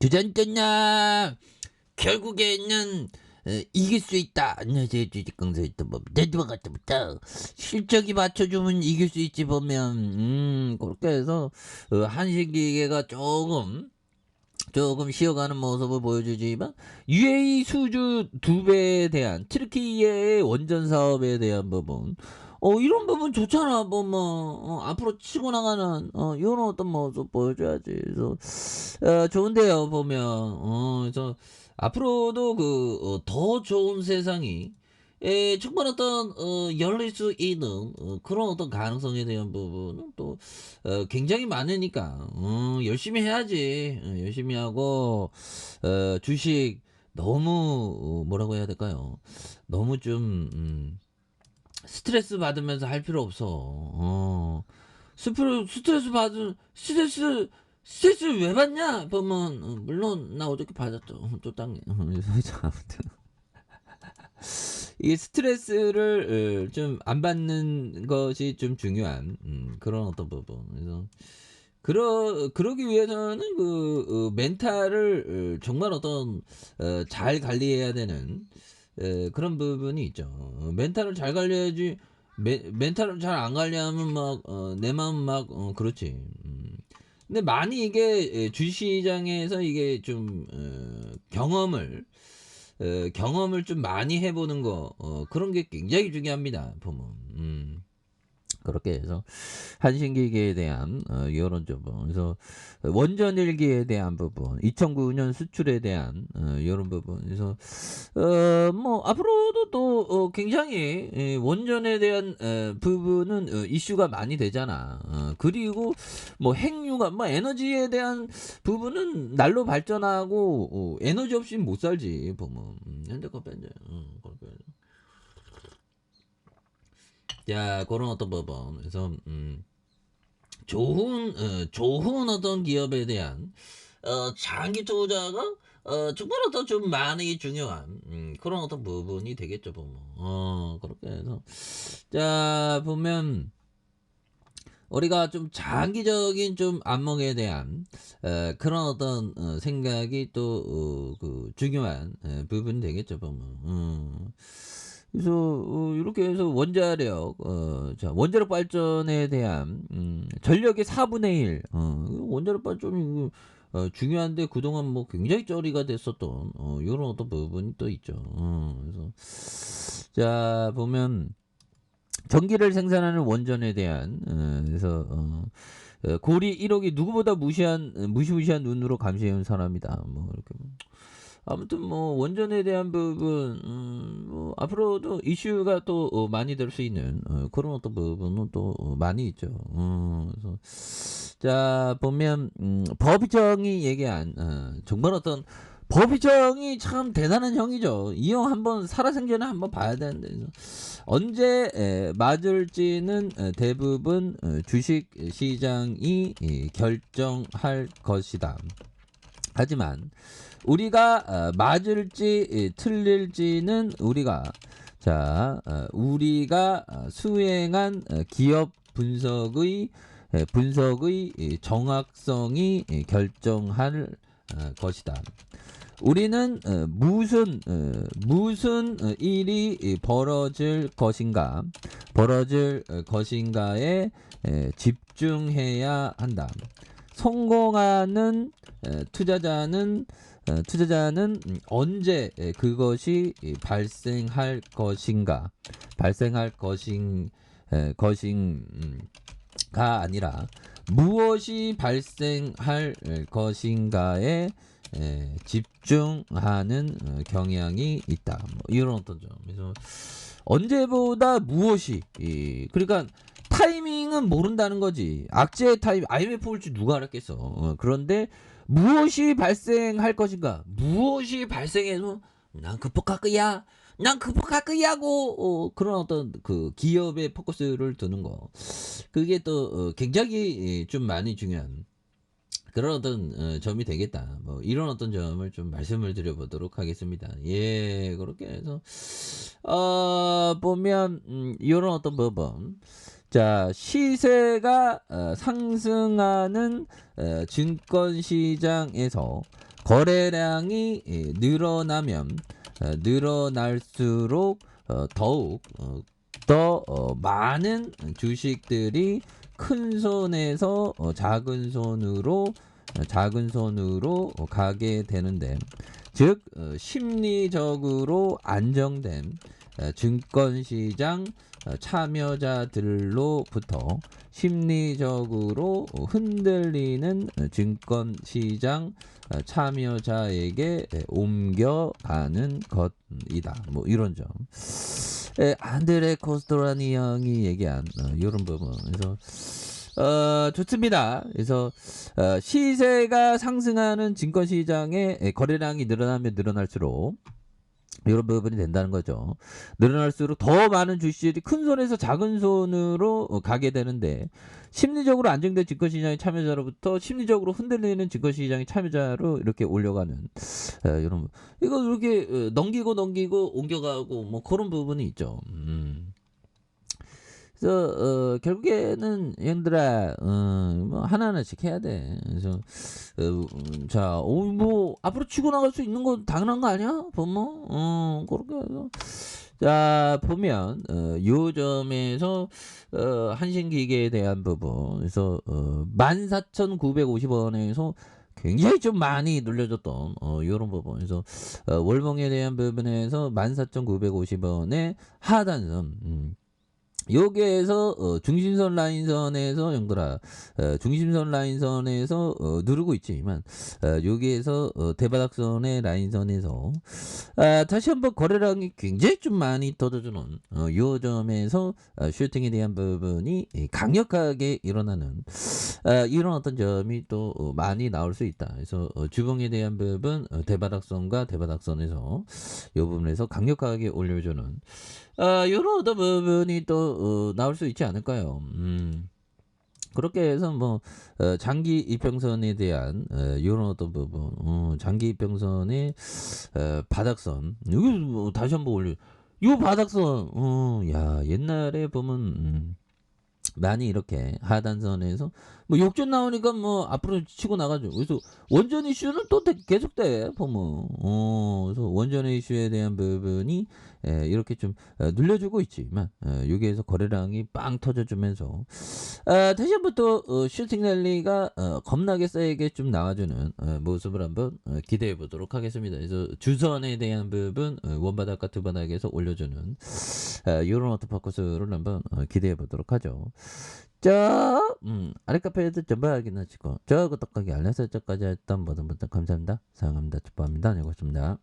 주전뜬나 결국에는 이길 수 있다. 안녕하세요, 주식강사의 뭐 네트워크 같부터 실적이 맞춰주면 이길 수 있지 보면 그렇게 해서 한신기계가 조금 쉬어가는 모습을 보여주지만 UAE 수주 2배에 대한 트르키예의 원전 사업에 대한 부분 이런 부분 좋잖아. 앞으로 치고 나가는 이런 어떤 모습 보여줘야지. 그래서 좋은데요 보면 그래서 앞으로도 더 좋은 세상이 정말 어떤 열릴 수 있는 그런 어떤 가능성에 대한 부분은 또 굉장히 많으니까 열심히 해야지. 열심히 하고 주식 너무 뭐라고 해야 될까요? 너무 좀 스트레스 받으면서 할 필요 없어. 스트레스 왜 받냐? 보면 물론 나 어저께 받았죠. 또 땅에. 그래서 아무튼 이 스트레스를 좀 안 받는 것이 좀 중요한 그런 어떤 부분. 그래서 그러기 위해서는 멘탈을 정말 어떤 잘 관리해야 되는 그런 부분이 있죠. 멘탈을 잘 관리해야지. 멘탈을 잘 안 관리하면 막 내 마음 막 그렇지. 근데 많이 이게 주시장에서 이게 좀 경험을 좀 많이 해보는 거 그런 게 굉장히 중요합니다. 보면 그렇게 해서 한신기계에 대한 이런 부분, 그래서 원전일기에 대한 부분, 2009년 수출에 대한 이런 부분, 그래서 뭐 앞으로도 또 굉장히 원전에 대한 부분은 이슈가 많이 되잖아. 그리고 뭐 핵융합, 뭐 에너지에 대한 부분은 날로 발전하고 에너지 없이 못 살지 보면 현대컵 밴드 그렇게 해서. 자, 그런 어떤 부분. 그래서 좋은 어떤 기업에 대한 장기 투자가 정말 어떤 좀 많이 중요한 그런 어떤 부분이 되겠죠, 보면. 그렇게 해서 자 보면 우리가 좀 장기적인 좀 안목에 대한 그런 어떤 생각이 또 중요한 부분이 되겠죠, 보면. 그래서 이렇게 해서 원자력 원자력 발전에 대한 전력의 4분의 1 원자력 발전이 중요한데 그동안 뭐 굉장히 쩌리가 됐었던 이런 어떤 부분이 또 있죠. 그래서 자 보면 전기를 생산하는 원전에 대한 그래서 고리 1억이 누구보다 무시무시한 눈으로 감시해온 사람이다. 뭐 이렇게. 아무튼 뭐 원전에 대한 부분 뭐 앞으로도 이슈가 또 많이 될 수 있는 그런 어떤 부분은 또 많이 있죠. 그래서 자 보면 법정이 얘기한 정말 어떤 법정이 참 대단한 형이죠. 이 형 한번 살아생전에 한번 봐야 되는데 언제 맞을지는 대부분 주식 시장이 결정할 것이다. 하지만 우리가 맞을지 틀릴지는 우리가 수행한 기업 분석의 정확성이 결정할 것이다. 우리는 무슨 일이 벌어질 것인가에 집중해야 한다. 성공하는 투자자는 언제 그것이 발생할 것인가 아니라 무엇이 발생할 것인가에 집중하는 경향이 있다. 뭐 이런 어떤 점. 그래서 언제보다 무엇이 그러니까 타이밍은 모른다는 거지. 악재의 타이밍 IMF 올지 누가 알았겠어. 그런데 무엇이 발생할 것인가? 무엇이 발생해서 난 극복할 거야고 그런 어떤 기업의 포커스를 두는 거. 그게 또 굉장히 좀 많이 중요한 그런 어떤 점이 되겠다. 뭐 이런 어떤 점을 좀 말씀을 드려보도록 하겠습니다. 예, 그렇게 해서 보면 이런 어떤 부분. 자, 시세가 상승하는 증권 시장에서 거래량이 늘어나면 늘어날수록 더욱 더 많은 주식들이 큰 손에서 작은 손으로 가게 되는데, 즉 심리적으로 안정된 증권시장 참여자들로부터 심리적으로 흔들리는 증권시장 참여자에게 옮겨가는 것이다. 뭐 이런 점. 안드레 코스토라니 형이 얘기한 이런 부분. 그래서 좋습니다. 그래서 시세가 상승하는 증권시장의 거래량이 늘어나면 늘어날수록 이런 부분이 된다는 거죠. 늘어날수록 더 많은 주식들이 큰 손에서 작은 손으로 가게 되는데, 심리적으로 안정된 증권시장의 참여자로부터 심리적으로 흔들리는 증권시장의 참여자로 이렇게 올려가는 이런, 이거 이렇게 넘기고 옮겨가고 뭐 그런 부분이 있죠. 그래서 결국에는 얘들아 뭐 하나하나씩 해야 돼. 그래서 자, 뭐 앞으로 치고 나갈 수 있는 건 당연한 거 아니야? 보면 그렇게 해서 자 보면 요 점에서 한신기계에 대한 부분, 그래서 14,950원에서 굉장히 좀 많이 눌려줬던 요런 부분. 그래서 월봉에 대한 부분에서 14,950원의 하단선, 여기에서 중심선 라인선에서 형들아, 중심선 라인선에서 누르고 있지만 여기에서 대바닥선의 라인선에서 다시 한번 거래량이 굉장히 좀 많이 터져주는 요 점에서 슈팅에 대한 부분이 강력하게 일어나는 이런 어떤 점이 또 많이 나올 수 있다. 그래서 주봉에 대한 부분, 대바닥선과 대바닥선에서 이 부분에서 강력하게 올려주는 이런 어떤 부분이 또 나올 수 있지 않을까요? 그렇게 해서 뭐 장기 이평선에 대한 이런 어떤 부분, 장기 이평선의 바닥선, 이거 뭐 다시 한번 올려. 이 바닥선, 야 옛날에 보면 많이 이렇게 하단선에서 뭐 역전 나오니까 뭐 앞으로 치고 나가죠. 그래서 원전 이슈는 또 계속돼 보면. 그래서 원전 이슈에 대한 부분이 이렇게 좀 눌려주고 있지만 여기에서 거래량이 빵 터져주면서 다시 한번 또 슈팅 랠리가 겁나게 세게 좀 나와주는 모습을 한번 기대해 보도록 하겠습니다. 그래서 주선에 대한 부분, 원바닥과 두바닥에서 올려주는 이런 어떤 포커스를 한번 기대해 보도록 하죠. 자, 아랫카페에도 전부 확인하시고, 저 구독하기 알람 설정까지 했던 모든 분들 감사합니다. 사랑합니다. 축복합니다. 안녕히 계십니다.